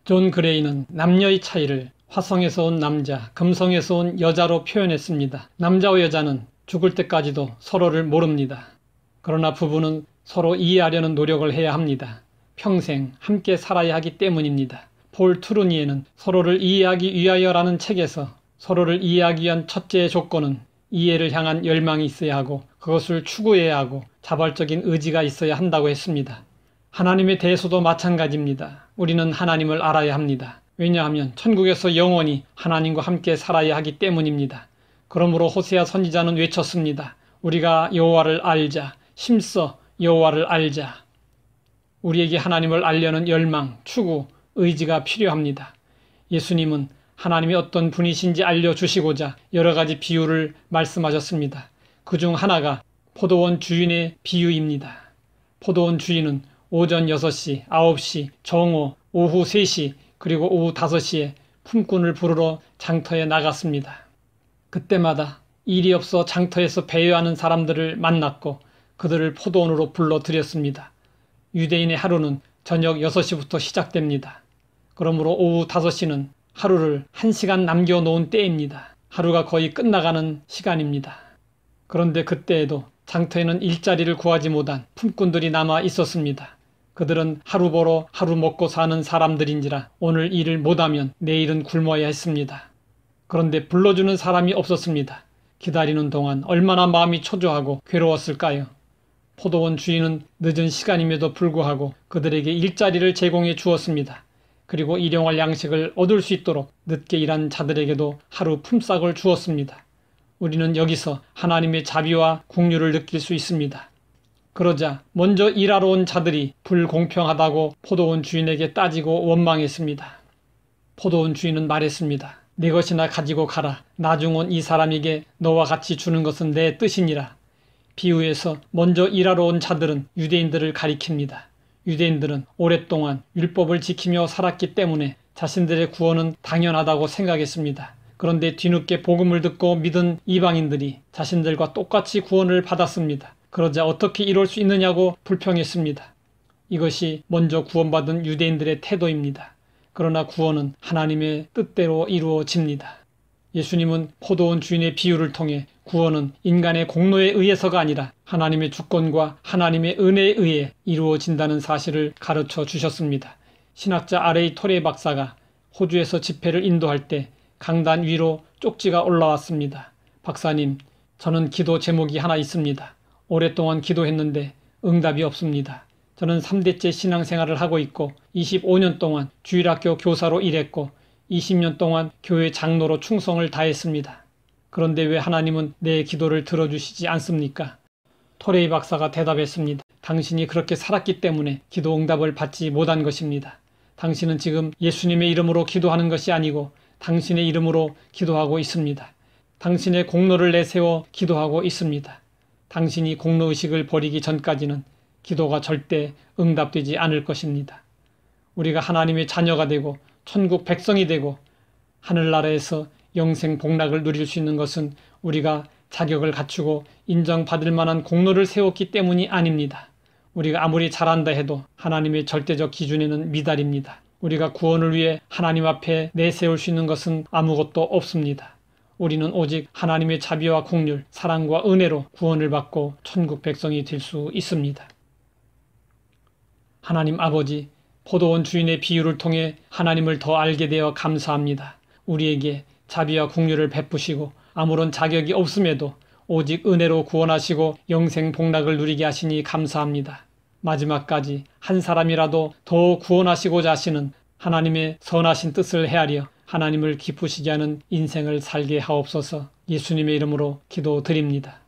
존 그레이는 남녀의 차이를 화성에서 온 남자, 금성에서 온 여자로 표현했습니다. 남자와 여자는 죽을 때까지도 서로를 모릅니다. 그러나 부부는 서로 이해하려는 노력을 해야 합니다. 평생 함께 살아야 하기 때문입니다. 폴 트루니에는 서로를 이해하기 위하여라는 책에서 서로를 이해하기 위한 첫째 조건은 이해를 향한 열망이 있어야 하고 그것을 추구해야 하고 자발적인 의지가 있어야 한다고 했습니다. 하나님에 대해서도 마찬가지입니다. 우리는 하나님을 알아야 합니다. 왜냐하면 천국에서 영원히 하나님과 함께 살아야 하기 때문입니다. 그러므로 호세아 선지자는 외쳤습니다. 우리가 여호와를 알자. 힘써 여호와를 알자. 우리에게 하나님을 알려는 열망, 추구, 의지가 필요합니다. 예수님은 하나님이 어떤 분이신지 알려주시고자 여러 가지 비유를 말씀하셨습니다. 그중 하나가 포도원 주인의 비유입니다. 포도원 주인은 오전 6시, 9시, 정오, 오후 3시, 그리고 오후 5시에 품꾼을 부르러 장터에 나갔습니다. 그때마다 일이 없어 장터에서 배회하는 사람들을 만났고 그들을 포도원으로 불러들였습니다. 유대인의 하루는 저녁 6시부터 시작됩니다. 그러므로 오후 5시는 하루를 1시간 남겨놓은 때입니다. 하루가 거의 끝나가는 시간입니다. 그런데 그때에도 장터에는 일자리를 구하지 못한 품꾼들이 남아 있었습니다. 그들은 하루 벌어 하루 먹고 사는 사람들인지라 오늘 일을 못하면 내일은 굶어야 했습니다. 그런데 불러주는 사람이 없었습니다. 기다리는 동안 얼마나 마음이 초조하고 괴로웠을까요? 포도원 주인은 늦은 시간임에도 불구하고 그들에게 일자리를 제공해 주었습니다. 그리고 일용할 양식을 얻을 수 있도록 늦게 일한 자들에게도 하루 품삯을 주었습니다. 우리는 여기서 하나님의 자비와 긍휼을 느낄 수 있습니다. 그러자 먼저 일하러 온 자들이 불공평하다고 포도원 주인에게 따지고 원망했습니다. 포도원 주인은 말했습니다. 네 것이나 가지고 가라. 나중 온 이 사람에게 너와 같이 주는 것은 내 뜻이니라. 비유에서 먼저 일하러 온 자들은 유대인들을 가리킵니다. 유대인들은 오랫동안 율법을 지키며 살았기 때문에 자신들의 구원은 당연하다고 생각했습니다. 그런데 뒤늦게 복음을 듣고 믿은 이방인들이 자신들과 똑같이 구원을 받았습니다. 그러자 어떻게 이럴 수 있느냐고 불평했습니다. 이것이 먼저 구원받은 유대인들의 태도입니다. 그러나 구원은 하나님의 뜻대로 이루어집니다. 예수님은 포도원 주인의 비유를 통해 구원은 인간의 공로에 의해서가 아니라 하나님의 주권과 하나님의 은혜에 의해 이루어진다는 사실을 가르쳐 주셨습니다. 신학자 R.A. 토레 박사가 호주에서 집회를 인도할 때 강단 위로 쪽지가 올라왔습니다. 박사님, 저는 기도 제목이 하나 있습니다. 오랫동안 기도했는데 응답이 없습니다. 저는 3대째 신앙생활을 하고 있고 25년 동안 주일학교 교사로 일했고 20년 동안 교회 장로로 충성을 다했습니다. 그런데 왜 하나님은 내 기도를 들어주시지 않습니까? 토레이 박사가 대답했습니다. 당신이 그렇게 살았기 때문에 기도 응답을 받지 못한 것입니다. 당신은 지금 예수님의 이름으로 기도하는 것이 아니고 당신의 이름으로 기도하고 있습니다. 당신의 공로를 내세워 기도하고 있습니다. 당신이 공로의식을 버리기 전까지는 기도가 절대 응답되지 않을 것입니다. 우리가 하나님의 자녀가 되고 천국 백성이 되고 하늘나라에서 영생 복락을 누릴 수 있는 것은 우리가 자격을 갖추고 인정받을 만한 공로를 세웠기 때문이 아닙니다. 우리가 아무리 잘한다 해도 하나님의 절대적 기준에는 미달입니다. 우리가 구원을 위해 하나님 앞에 내세울 수 있는 것은 아무것도 없습니다. 우리는 오직 하나님의 자비와 긍휼, 사랑과 은혜로 구원을 받고 천국 백성이 될 수 있습니다. 하나님 아버지, 포도원 주인의 비유를 통해 하나님을 더 알게 되어 감사합니다. 우리에게 자비와 긍휼을 베푸시고 아무런 자격이 없음에도 오직 은혜로 구원하시고 영생 복락을 누리게 하시니 감사합니다. 마지막까지 한 사람이라도 더 구원하시고자 하시는 하나님의 선하신 뜻을 헤아려 하나님을 기쁘시게 하는 인생을 살게 하옵소서. 예수님의 이름으로 기도드립니다.